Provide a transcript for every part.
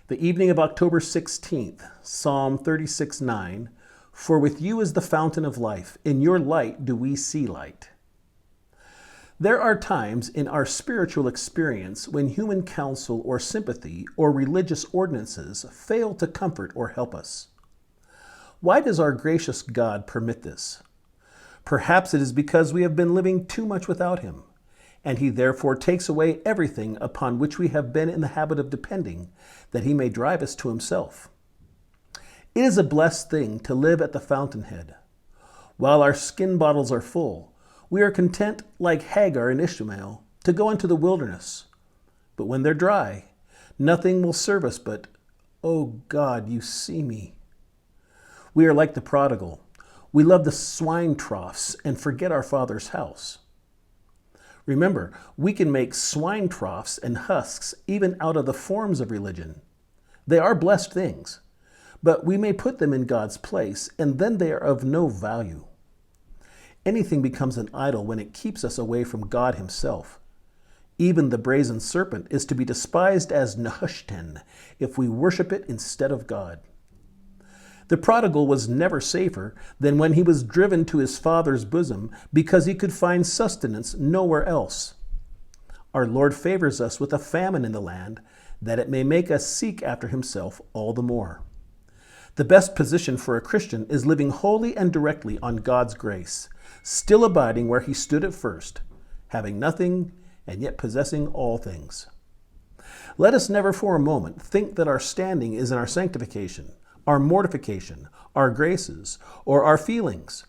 The evening of October 16th, Psalm 36:9, "For with you is the fountain of life, in your light do we see light." There are times in our spiritual experience when human counsel or sympathy or religious ordinances fail to comfort or help us. Why does our gracious God permit this? Perhaps it is because we have been living too much without Him, and He therefore takes away everything upon which we have been in the habit of depending, that He may drive us to Himself. It is a blessed thing to live at the fountainhead. While our skin bottles are full, we are content, like Hagar and Ishmael, to go into the wilderness. But when they're dry, nothing will serve us but, "Oh God, you see me." We are like the prodigal. We love the swine troughs and forget our Father's house. Remember, we can make swine troughs and husks even out of the forms of religion. They are blessed things, but we may put them in God's place, and then they are of no value. Anything becomes an idol when it keeps us away from God Himself. Even the brazen serpent is to be despised as Nehushtan if we worship it instead of God. The prodigal was never safer than when he was driven to his father's bosom because he could find sustenance nowhere else. Our Lord favors us with a famine in the land, that it may make us seek after Himself all the more. The best position for a Christian is living wholly and directly on God's grace, still abiding where He stood at first, having nothing and yet possessing all things. Let us never for a moment think that our standing is in our sanctification, our mortification, our graces, or our feelings.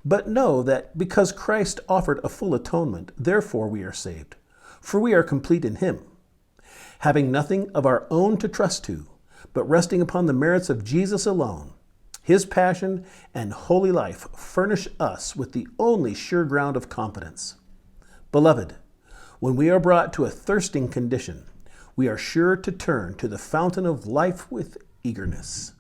But know that because Christ offered a full atonement, therefore we are saved, for we are complete in Him. Having nothing of our own to trust to, but resting upon the merits of Jesus alone, His passion and holy life furnish us with the only sure ground of confidence. Beloved, when we are brought to a thirsting condition, we are sure to turn to the fountain of life with eagerness.